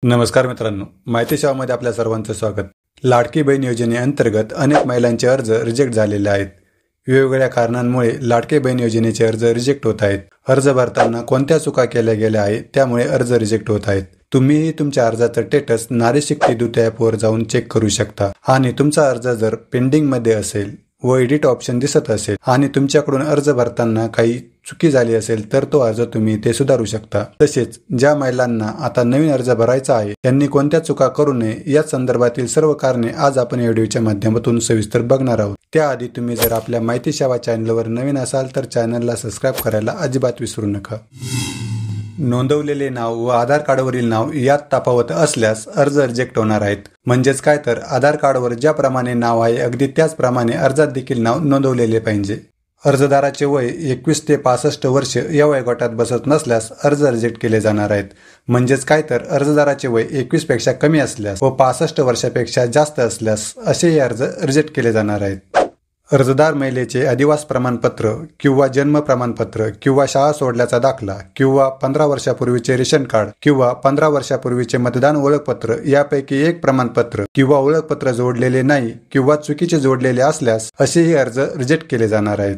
नमस्कार मित्रांनो, माहिती सेवामध्ये आपल्या सर्वांचं स्वागत. लाडकी बहीण योजनेअंतर्गत अनेक महिलांचे अर्ज रिजेक्ट झालेले आहेत. वेगवेगळ्या कारणांमुळे लाडकी बहीण योजनेचे अर्ज रिजेक्ट होत आहेत. अर्ज भरताना कोणत्या चुका केल्या गेल्या आहेत त्यामुळे अर्ज रिजेक्ट होत आहेत. तुम्हीही तुमच्या अर्जाचं स्टेटस नारी शक्ती दूत ॲपवर जाऊन चेक करू शकता आणि तुमचा अर्ज जर पेंडिंग मध्ये असेल व एडिट ऑप्शन दिसत असेल आणि तुमच्याकडून अर्ज भरताना काही चुकी झाली असेल तर तो अर्ज तुम्ही ते सुधारू शकता. तसेच ज्या महिलांना आता नवीन अर्ज भरायचा आहे त्यांनी कोणत्या चुका करू नये या संदर्भातील सर्व कारणे आज आपण या व्हिडिओच्या माध्यमातून सविस्तर बघणार आहोत. त्याआधी तुम्ही जर आपल्या माहिती सेवा चॅनलवर नवीन असाल तर चॅनलला सबस्क्राईब करायला अजिबात विसरू नका. नोंदवलेले नाव व आधार कार्डवरील नाव यात तफावत असल्यास अर्ज रिजेक्ट होणार आहेत. म्हणजेच काय तर आधार कार्डवर ज्याप्रमाणे नाव आहे अगदी त्याचप्रमाणे अर्जात देखील नाव नोंदवलेले पाहिजे. अर्जदाराचे वय 21 ते 65 वर्ष या वयोगटात बसत नसल्यास अर्ज रिजेक्ट केले जाणार आहेत. म्हणजेच काय तर अर्जदाराचे वय 21 पेक्षा कमी असल्यास व 65 वर्षापेक्षा जास्त असल्यास असेही अर्ज रिजेक्ट केले जाणार आहेत. अर्जदार महिलेचे अधिवास प्रमाणपत्र किंवा जन्म प्रमाणपत्र किंवा शाळा सोडल्याचा दाखला किंवा 15 वर्षापूर्वीचे रेशन कार्ड किंवा 15 वर्षापूर्वीचे मतदान ओळखपत्र यापैकी एक प्रमाणपत्र किंवा ओळखपत्र जोडलेले नाही किंवा चुकीचे जोडलेले असल्यास असेही अर्ज रिजेक्ट केले जाणार आहेत.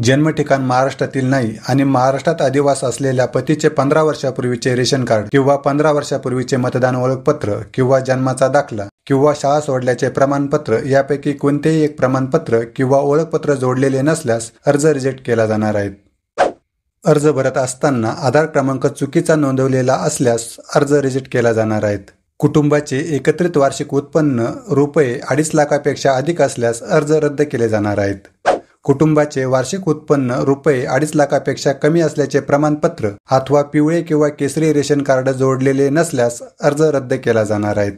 जन्म ठिकाण महाराष्ट्रातील नाही आणि महाराष्ट्रात अधिवास असलेल्या पतीचे 15 वर्षापूर्वीचे रेशन कार्ड किंवा 15 वर्षापूर्वीचे मतदान ओळखपत्र किंवा जन्माचा दाखला किंवा शाळा सोडल्याचे प्रमाणपत्र यापैकी कोणतेही एक प्रमाणपत्र किंवा ओळखपत्र जोडलेले नसल्यास अर्ज रिजेक्ट केला जाणार आहे. अर्ज भरत असताना आधार क्रमांक चुकीचा नोंदवलेला असल्यास अर्ज रिजेक्ट केला जाणार आहे. कुटुंबाचे एकत्रित वार्षिक उत्पन्न ₹2.5 लाखापेक्षा अधिक असल्यास अर्ज रद्द केले जाणार आहेत. कुटुंबाचे वार्षिक उत्पन्न ₹2.5 लाखापेक्षा कमी असल्याचे प्रमाणपत्र अथवा पिवळे किंवा केसरी रेशन कार्ड जोडलेले नसल्यास अर्ज रद्द केला जाणार आहे.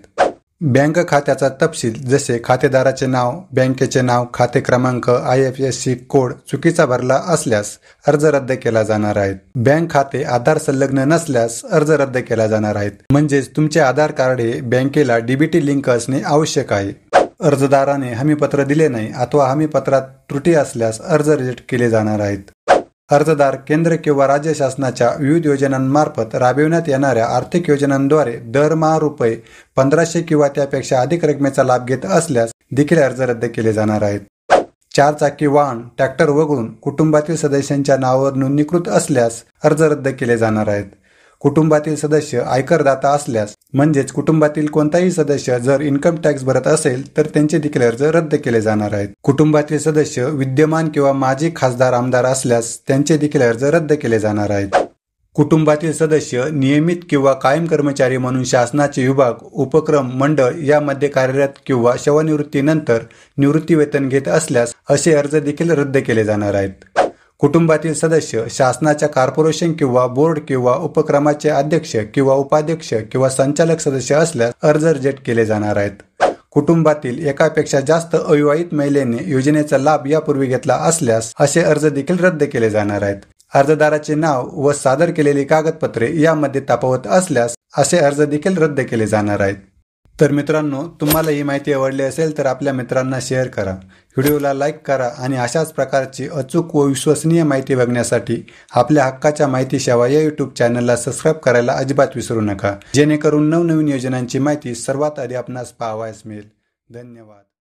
बँक खात्याचा तपशील जसे खातेदाराचे नाव, बँकेचे नाव, खाते क्रमांक, IFSC कोड चुकीचा भरला असल्यास अर्ज रद्द केला जाणार आहे. बँक खाते आधार संलग्न नसल्यास अर्ज रद्द केला जाणार आहे. म्हणजेच तुमचे आधार कार्ड हे बँकेला DBT लिंक असणे आवश्यक आहे. अर्जदाराने हमीपत्र दिले नाही अथवा हमीपत्रात त्रुटी असल्यास अर्ज रिजेक्ट केले जाणार आहेत. अर्जदार केंद्र किंवा राज्य शासनाच्या विविध योजनांमार्फत राबविण्यात येणाऱ्या आर्थिक योजनांद्वारे दरमहा ₹1500 किंवा त्यापेक्षा अधिक रकमेचा लाभ घेत असल्यास देखील अर्ज रद्द केले जाणार आहेत. 4 चाकी वाहन, ट्रॅक्टर वगळून कुटुंबातील सदस्यांच्या नावावर नोंदणीकृत असल्यास अर्ज रद्द केले जाणार आहेत. कुटुंबातील सदस्य आयकरदाता असल्यास म्हणजेच कुटुंबातील कोणताही सदस्य जर इन्कम टॅक्स भरत असेल तर त्यांचे देखील अर्ज रद्द केले जाणार आहेत. कुटुंबातील सदस्य विद्यमान किंवा माजी खासदार आमदार असल्यास त्यांचे देखील अर्ज रद्द केले जाणार आहेत. कुटुंबातील सदस्य नियमित किंवा कायम कर्मचारी म्हणून शासनाचे विभाग, उपक्रम, मंडळ यामध्ये कार्यरत किंवा सेवानिवृत्तीनंतर निवृत्ती वेतन घेत असल्यास असे अर्ज देखील रद्द केले जाणार आहेत. कुटुंबातील सदस्य शासनाच्या कॉर्पोरेशन किंवा बोर्ड किंवा उपक्रमाचे अध्यक्ष किंवा उपाध्यक्ष किंवा संचालक सदस्य असल्यास अर्ज रिजेक्ट केले जाणार आहेत. कुटुंबातील एकापेक्षा जास्त अविवाहित महिलेने योजनेचा लाभ यापूर्वी घेतला असल्यास असे अर्ज देखील रद्द केले जाणार आहेत. अर्जदाराचे नाव व सादर केलेली कागदपत्रे यामध्ये तफावत असल्यास असे अर्ज देखील रद्द केले जाणार आहेत. तर मित्रांनो, तुम्हाला ही माहिती आवडली असेल तर आपल्या मित्रांना शेअर करा, व्हिडिओला लाईक करा आणि अशाच प्रकारची अचूक व विश्वसनीय माहिती बघण्यासाठी आपल्या हक्काच्या माहिती सेवा या YouTube चॅनलला सबस्क्राईब करायला अजिबात विसरू नका, जेणेकरून नवनवीन योजनांची माहिती सर्वात आधी आपणास पाहावयास मिळेल. धन्यवाद.